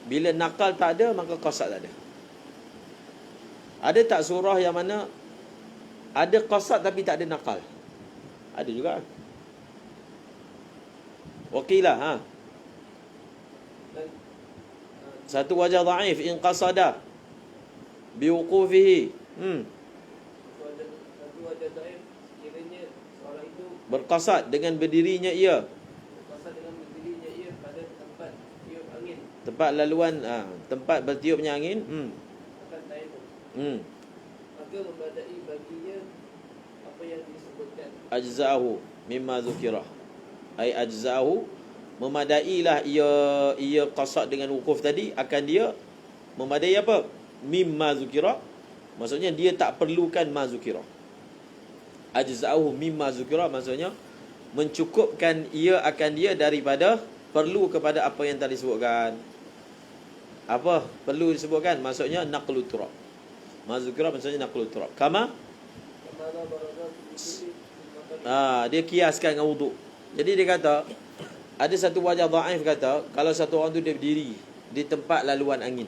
Bila nakal tak ada, maka qasad tak ada. Ada tak surah yang mana ada qasad tapi tak ada nakal? Ada juga. Wakilah satu wajah dhaif in qasada biwuqufihi. Satu wajah dhaif kiranya seorang itu berqasad dengan berdirinya ia. berqasad dengan berdirinya ia pada tempat tiup angin. Tempat laluan tempat bertiupnya angin. Akan tayamum. Maka memadai baginya apa yang disebutkan. Ajza'ahu mimma zukirah. Ai ajza'ahu, memadailah ia qasad dengan wukuf tadi, akan dia memadai apa? Mimma zukirah. Maksudnya dia tak perlukan ma zukirah. Ajza'ahu mimma zukirah maksudnya mencukupkan ia akan dia daripada perlu kepada apa yang tadi disebutkan. Apa perlu disebutkan? Maksudnya naqlu turab. Ma zukirah maksudnya naqlu turab. Kama dia kiaskan dengan wuduk. Jadi dia kata ada satu wajah dhaif kata kalau satu orang tu dia berdiri di tempat laluan angin.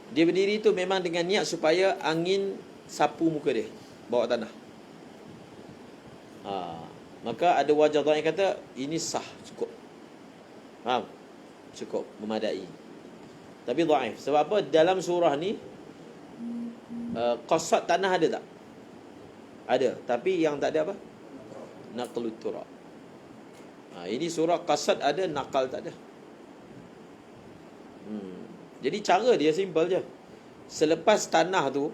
Dia berdiri tu memang dengan niat supaya angin sapu muka dia, bawa tanah. Maka ada wajah dhaif kata ini sah, cukup. Faham? Cukup, memadai. Tapi dhaif. Sebab apa? Dalam surah ni qasad tanah ada tak? Ada, tapi yang tak ada apa? Naqlut turab. Ini surah qasad ada, nakal tak ada. Jadi cara dia simple je. Selepas tanah tu,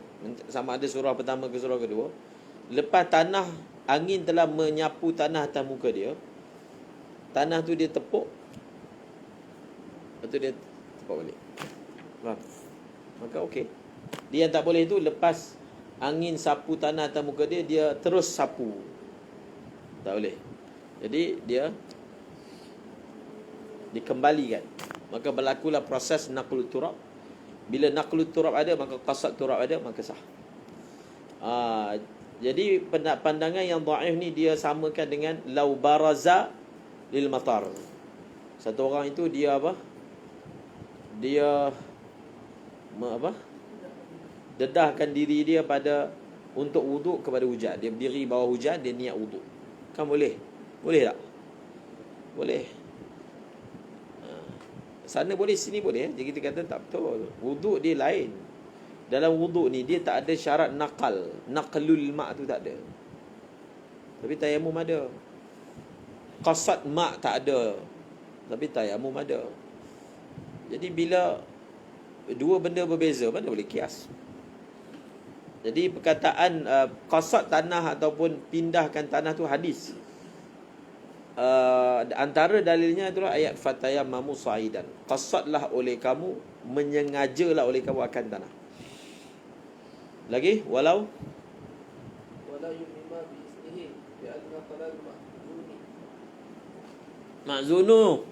sama ada surah pertama ke surah kedua, lepas tanah, angin telah menyapu tanah atas muka dia, tanah tu dia tepuk, lepas tu dia tepuk balik. Faham? Maka okey. Dia yang tak boleh tu, lepas angin sapu tanah atas muka dia, dia terus sapu. Tak boleh. Jadi dia dikembalikan. Maka berlakulah proses naqlut turab. Bila naqlut turab ada, maka qasad turab ada, maka sah. Jadi pandangan yang dhaif ni dia samakan dengan lau baraza lil matar. Satu orang itu dia apa? Dia dedahkan diri dia pada untuk wuduk kepada hujan. Dia berdiri bawah hujan, dia niat wuduk. Kan boleh? Boleh tak? Boleh. Sana boleh, sini boleh. Jadi kita kata tak betul. Wuduk dia lain. Dalam wuduk ni dia tak ada syarat naqal. Naqlul ma' tu tak ada. Tapi tayamum ada. Qasad ma' tak ada. Tapi tayamum ada. Jadi bila dua benda berbeza, mana boleh kias? Jadi perkataan qasad tanah ataupun pindahkan tanah tu hadis. Antara dalilnya itulah ayat fatayammamu sa'idan. Qasadlah oleh kamu, menyengajalah oleh kamu akan tanah. Lagi walau ولا يمم بإذنه بأن نقل المأذون ma'zunu.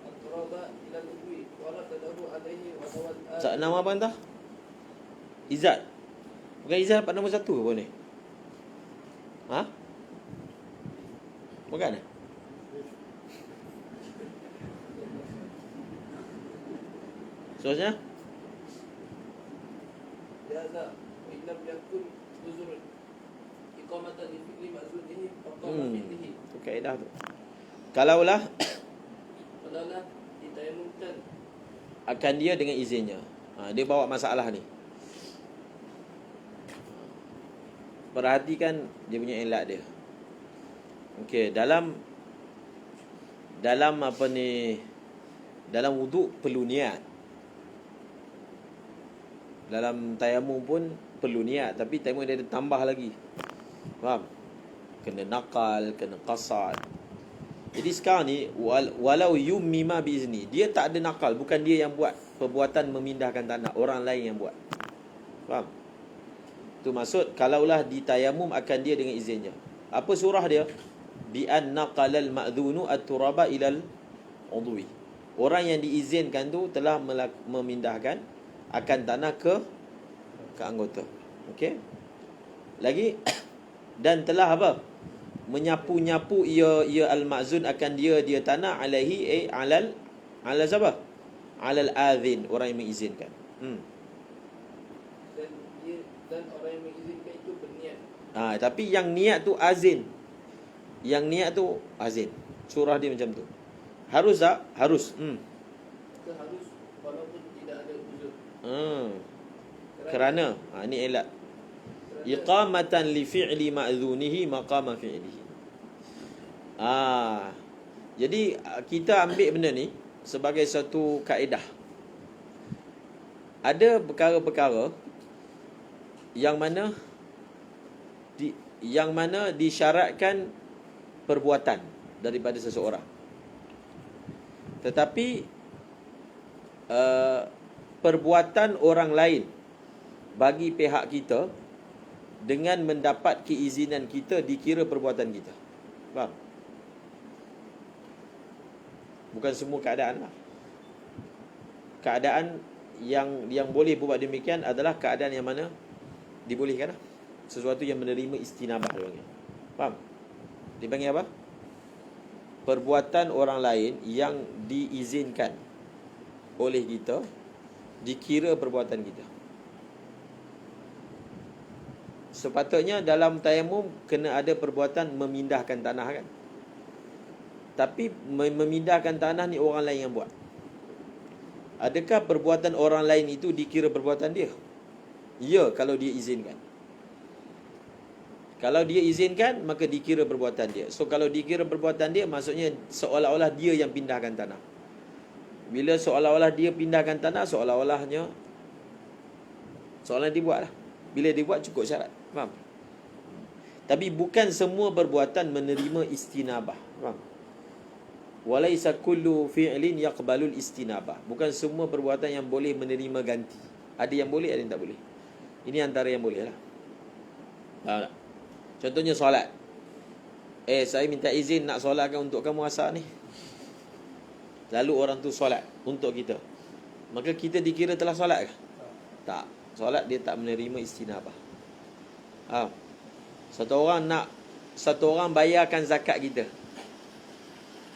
التراب إلى العضو وركده عليه ونوى Tak nama apa entah? Izzat. Bukan Izzat dapat nombor 1 ke pun ni? Ha? Bukan eh? Seterusnya? لهذا وإن لم يكن عذر إقامة لفعل مأذونه فقام فعله Tu kaedah tu. Kalaulah ولولا ditayamumkan akan dia dengan izinnya. Dia bawa masalah ni. Perhatikan dia punya ilat dia. Okey, dalam apa ni, dalam wuduk perlu niat. Dalam tayamum pun perlu niat, tapi tayamum dia ada tambah lagi. Faham? Kena nakal, kena qasad. Jadi sekarang ni walau yummima biizni, dia tak ada nakal, bukan dia yang buat perbuatan memindahkan tanah, orang lain yang buat. Faham? Itu maksud kalaulah ditayamum akan dia dengan izinnya. Apa surah dia? Bi an naqalal ma'dhunu at-turaba ilal udwi. Orang yang diizinkan tu telah memindahkan akan tanah ke anggota. Okey? Lagi dan telah apa? Menyapu-nyapu ia al-ma'zun akan dia tanah alaihi ala siapa? Alal adzin, orang yang mengizinkan. dan orang yang mengizinkan itu berniat. Tapi yang niat tu azin. Yang niat tu azin. Surah dia macam tu. Harus tak? Harus. Itu harus walaupun tidak ada uzur. Kerana ini elat. Iqamatan li fi'li ma'zunihi maqama fi'lihi. Jadi kita ambil benda ni sebagai satu kaedah. Ada perkara-perkara yang mana disyaratkan perbuatan daripada seseorang. Tetapi perbuatan orang lain bagi pihak kita dengan mendapat keizinan kita dikira perbuatan kita. Faham? Bukan semua keadaan lah. Keadaan yang boleh buat demikian adalah keadaan yang mana dibolehkan lah. Sesuatu yang menerima istinabah dia panggil. Faham? Dipanggil apa? Perbuatan orang lain yang diizinkan oleh kita dikira perbuatan kita. Sepatutnya dalam tayamum kena ada perbuatan memindahkan tanah kan. Tapi memindahkan tanah ni orang lain yang buat. Adakah perbuatan orang lain itu dikira perbuatan dia? Ya, kalau dia izinkan. Kalau dia izinkan, maka dikira perbuatan dia. So, kalau dikira perbuatan dia, maksudnya seolah-olah dia yang pindahkan tanah. Bila seolah-olah dia pindahkan tanah, seolah-olahnya dia buat lah. Bila dia buat, cukup syarat. Faham? Tapi bukan semua perbuatan menerima istinabah. Faham? Walaisa kullu fi'lin yaqbalul istinabah. Bukan semua perbuatan yang boleh menerima ganti. Ada yang boleh, ada yang tak boleh. Ini antara yang boleh lah. Faham tak? Contohnya solat. Saya minta izin nak solatkan untuk kamu asar ni. Lalu orang tu solat untuk kita. Maka kita dikira telah solat ke? Tak. Solat dia tak menerima istinabah. Satu orang bayarkan zakat kita.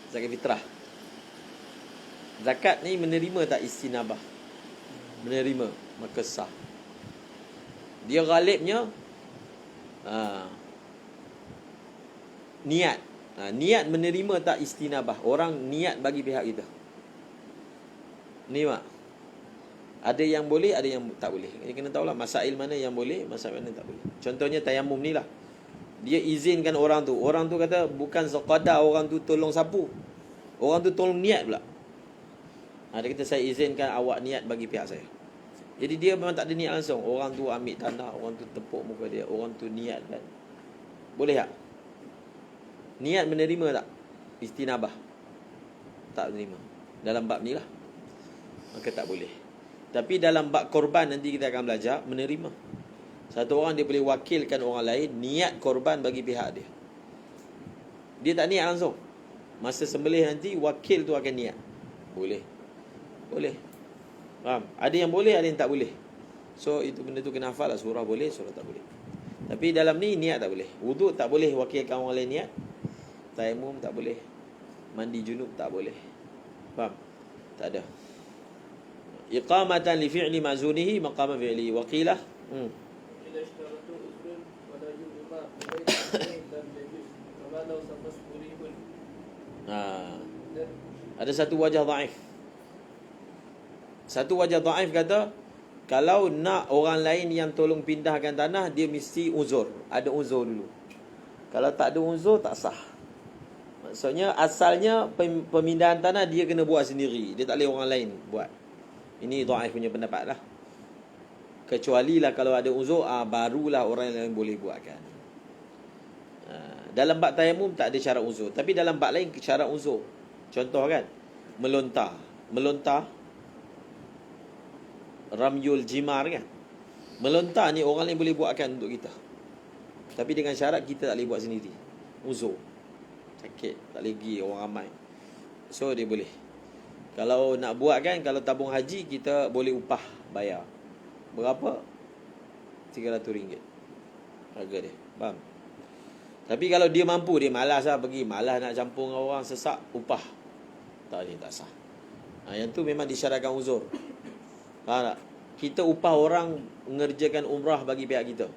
Zakat fitrah. Zakat ni menerima tak istinabah? Menerima. Maka sah. Dia ghalibnya niat. Niat menerima tak istinabah? Orang niat bagi pihak kita. Ni mak. Ada yang boleh, ada yang tak boleh. Kita kena tahulah masail mana yang boleh, masail mana tak boleh. Contohnya tayamum ni lah. Dia izinkan orang tu. Orang tu kata bukan sekadar orang tu tolong sapu. Orang tu tolong niat pula. Dia kata saya izinkan awak niat bagi pihak saya. Jadi dia memang tak ada niat langsung. Orang tu ambil tanah, orang tu tepuk muka dia, orang tu niat kan. Boleh tak? Niat menerima tak? Istinabah? Tak menerima. Dalam bab ni lah. Maka tak boleh. Tapi dalam bab korban nanti kita akan belajar menerima. Satu orang dia boleh wakilkan orang lain niat korban bagi pihak dia. Dia tak niat langsung. Masa sembelih nanti wakil tu akan niat. Boleh. Boleh. Faham? Ada yang boleh, ada yang tak boleh. So itu benda tu kena hafal lah. Surah boleh, surah tak boleh. Tapi dalam ni niat tak boleh. Wuduk tak boleh wakilkan orang lain niat. Tayammum tak boleh. Mandi junub tak boleh. Faham? Tak ada. Iqamatan li fi'li ma'zunihi maqama fi'li wa qila إذا اشترطوا أذن ولا يجمع بين اثنين لم يجوز وما لو سقط قريب. Dan ada satu wajah dhaif. Satu wajah dhaif kata kalau nak orang lain yang tolong pindahkan tanah, dia mesti uzur. Ada uzur dulu. Kalau tak ada uzur, tak sah. Maksudnya asalnya pemindahan tanah dia kena buat sendiri. Dia tak boleh orang lain buat. Ini dhaif punya pendapat lah. Kecuali lah kalau ada uzur, barulah orang lain boleh buatkan. Dalam bab tayamum tak ada syarat uzur. Tapi dalam bab lain syarat uzur. Contoh kan, melontar. Melontar, ramyul jimar kan. Melontar ni orang lain boleh buatkan untuk kita. Tapi dengan syarat kita tak boleh buat sendiri. Uzur. Sakit, tak boleh pergi orang ramai. So dia boleh. Kalau nak buat kan, kalau tabung haji kita boleh upah bayar. Berapa? RM300 harga dia. Faham? Tapi kalau dia mampu, dia malas lah pergi, malas nak campur dengan orang, sesak, upah. Tak boleh, tak sah. Yang tu memang disyaratkan uzur. Faham tak? Kita upah orang mengerjakan umrah bagi pihak kita,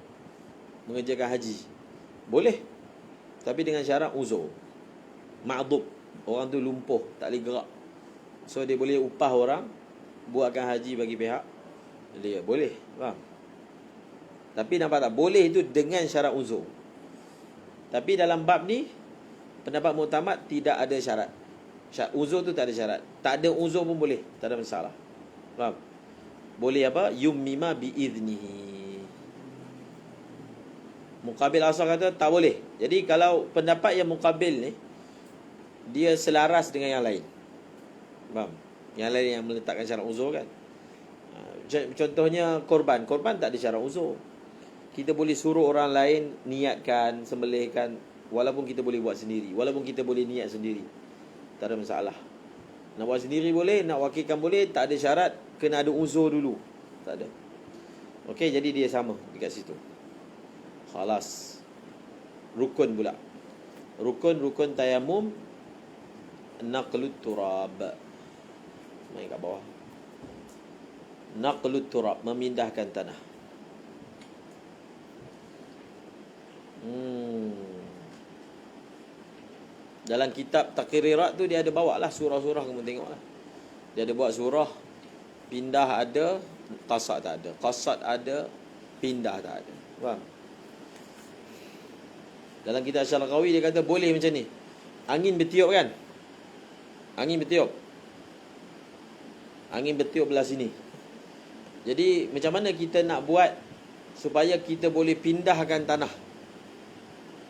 mengerjakan haji, boleh. Tapi dengan syarat uzur. Ma'dub, orang tu lumpuh, tak boleh gerak. So dia boleh upah orang buatkan haji bagi pihak dia. Boleh. Faham? Tapi nampak tak? Boleh itu dengan syarat uzur. Tapi dalam bab ni pendapat muktamad tidak ada syarat. Uzur tu tak ada syarat. Tak ada uzur pun boleh, tak ada masalah. Faham? Boleh apa? Yummima biiznihi. Muqabil asal kata tak boleh. Jadi kalau pendapat yang muqabil ni dia selaras dengan yang lain. Faham? Yang lain yang meletakkan syarat uzur kan. Contohnya korban. Korban tak ada syarat uzur. Kita boleh suruh orang lain niatkan, sembelihkan, walaupun kita boleh buat sendiri, walaupun kita boleh niat sendiri, tak ada masalah. Nak buat sendiri boleh, nak wakilkan boleh, tak ada syarat kena ada uzur dulu. Tak ada. Okey, jadi dia sama dekat situ. Khalas. Rukun pula. Rukun tayamum naqlut turab. Main kat bawah. Naqlut turab, memindahkan tanah. Dalam kitab Taqrirat tu dia ada bawa lah surah-surah, kamu tengok lah. Dia ada buat surah, pindah ada, qasad tak ada. Qasad ada, pindah tak ada. Faham? Dalam kitab Syarqawi dia kata boleh macam ni. Angin bertiup kan? Angin bertiup. Angin bertiup belah sini. Jadi macam mana kita nak buat supaya kita boleh pindahkan tanah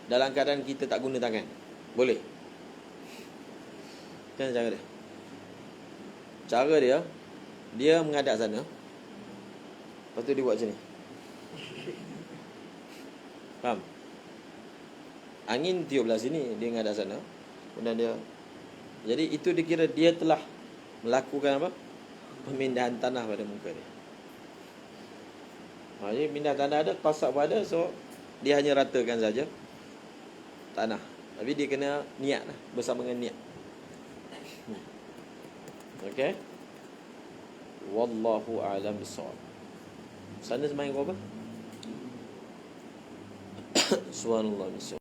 dalam keadaan kita tak guna tangan? Boleh. Kan cara dia? Cara dia menghadap sana. Lepas tu dia buat macam ni. Faham? Angin tiup belah sini, dia menghadap sana. Kemudian dia, jadi itu dikira dia telah melakukan apa? Pemindahan tanah pada muka dia. Jadi pindah tanah ada, qasad pun ada. So dia hanya ratakan saja tanah. Tapi dia kena niat lah, bersama dengan niat. Okey. Wallahu a'lam bissawab. Sana semain kau apa? Subhanallah.